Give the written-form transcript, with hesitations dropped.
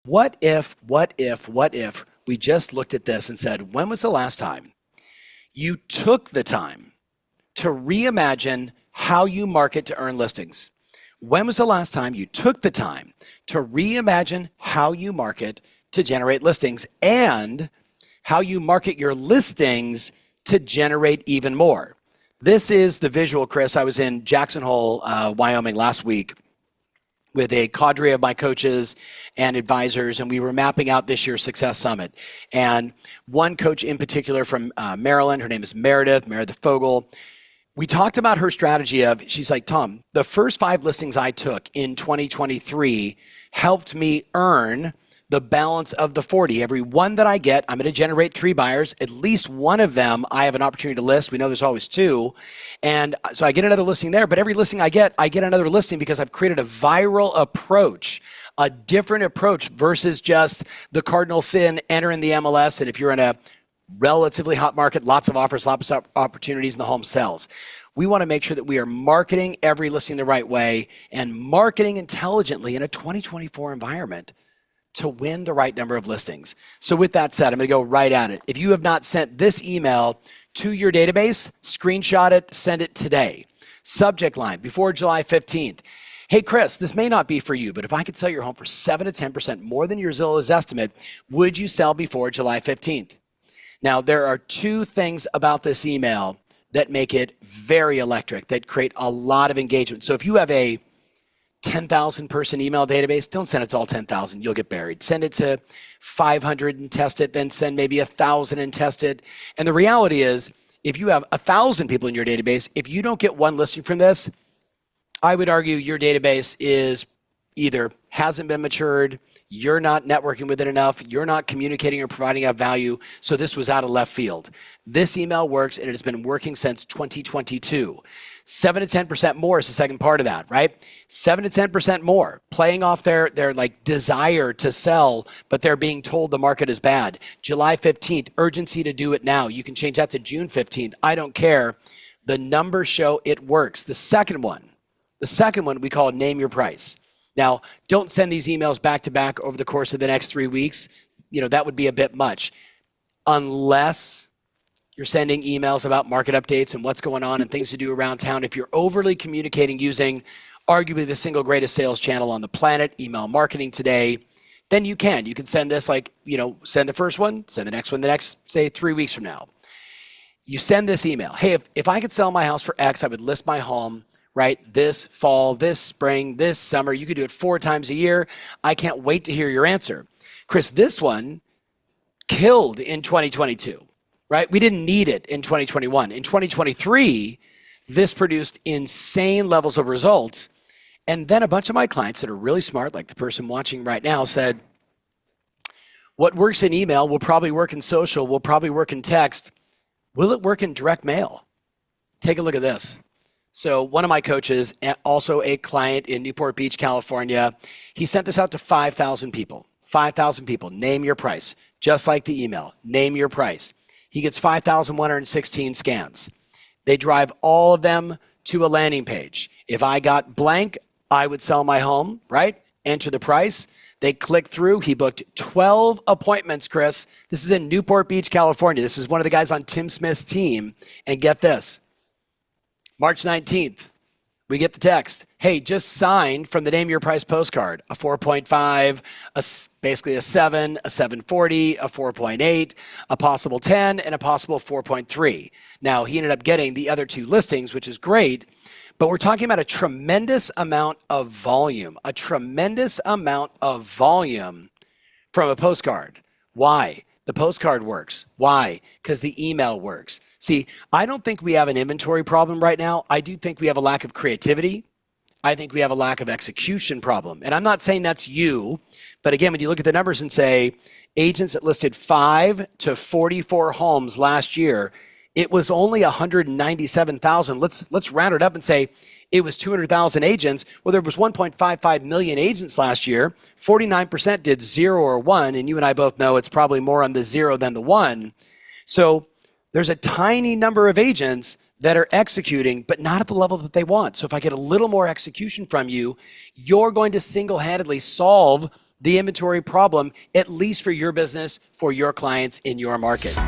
What if we just looked at this and said, when was the last time you took the time to reimagine how you market to earn listings? When was the last time you took the time to reimagine how you market to generate listings and how you market your listings to generate even more? This is the visual, Chris. I was in Jackson Hole, Wyoming last week with a cadre of my coaches and advisors, and we were mapping out this year's Success Summit. And one coach in particular from Maryland, her name is Meredith Fogel. We talked about her strategy of, she's like, Tom, the first 5 listings I took in 2023 helped me earn the balance of the 40. Every one that I get, I'm going to generate 3 buyers. At least one of them, I have an opportunity to list. We know there's always 2. And so I get another listing there, but every listing I get another listing because I've created a viral approach, a different approach versus just the cardinal sin, enter in the MLS. And if you're in a relatively hot market, lots of offers, lots of opportunities, and the home sells. We want to make sure that we are marketing every listing the right way and marketing intelligently in a 2024 environment to win the right number of listings. So with that said, I'm going to go right at it. If you have not sent this email to your database, screenshot it, send it today. Subject line, before July 15th. Hey, Chris, this may not be for you, but if I could sell your home for 7 to 10% more than your Zillow's estimate, would you sell before July 15th? Now, there are 2 things about this email that make it very electric, that create a lot of engagement. So if you have a 10,000 person email database, don't send it to all 10,000. You'll get buried. Send it to 500 and test it, then send maybe 1,000 and test it. And the reality is, if you have 1,000 people in your database, if you don't get one listing from this, I would argue your database is either hasn't been matured, you're not networking with it enough, you're not communicating or providing enough value, so this was out of left field. This email works, and it has been working since 2022. 7 to 10% more is the second part of that, right? 7 to 10% more, playing off their like desire to sell, but they're being told the market is bad. July 15th, urgency to do it now. You can change that to June 15th. I don't care. The numbers show it works. The second one we call name your price. Now, don't send these emails back to back over the course of the next 3 weeks. That would be a bit much. Unless you're sending emails about market updates and what's going on and things to do around town. If you're overly communicating using arguably the single greatest sales channel on the planet, email marketing today, then you can send this send the first one, send the next one the next, say 3 weeks from now. You send this email. Hey, if I could sell my house for X, I would list my home, right? This fall, this spring, this summer. You could do it 4 times a year. I can't wait to hear your answer. Chris, this one killed in 2022. Right? We didn't need it in 2021. In 2023, this produced insane levels of results. And then a bunch of my clients that are really smart, like the person watching right now, said, what works in email will probably work in social, will probably work in text. Will it work in direct mail? Take a look at this. So one of my coaches, also a client in Newport Beach, California, he sent this out to 5,000 people. 5,000 people. Name your price. Just like the email. Name your price. He gets 5,116 scans. They drive all of them to a landing page. If I got blank, I would sell my home, right? Enter the price. They click through. He booked 12 appointments, Chris. This is in Newport Beach, California. This is one of the guys on Tim Smith's team. And get this, March 19th, we get the text. Hey, just signed from the Name Your Price postcard. A 4.5, basically a 7, a 740, a 4.8, a possible 10, and a possible 4.3. Now, he ended up getting the other 2 listings, which is great, but we're talking about a tremendous amount of volume from a postcard. Why? The postcard works. Why? Because the email works. See, I don't think we have an inventory problem right now. I do think we have a lack of creativity. I think we have a lack of execution problem. And I'm not saying that's you, but again, when you look at the numbers and say agents that listed 5 to 44 homes last year, it was only 197,000. Let's round it up and say it was 200,000 agents. Well, there was 1.55 million agents last year. 49% did 0 or 1, and you and I both know it's probably more on the 0 than the 1. So there's a tiny number of agents that are executing, but not at the level that they want. So if I get a little more execution from you, you're going to single-handedly solve the inventory problem, at least for your business, for your clients in your market.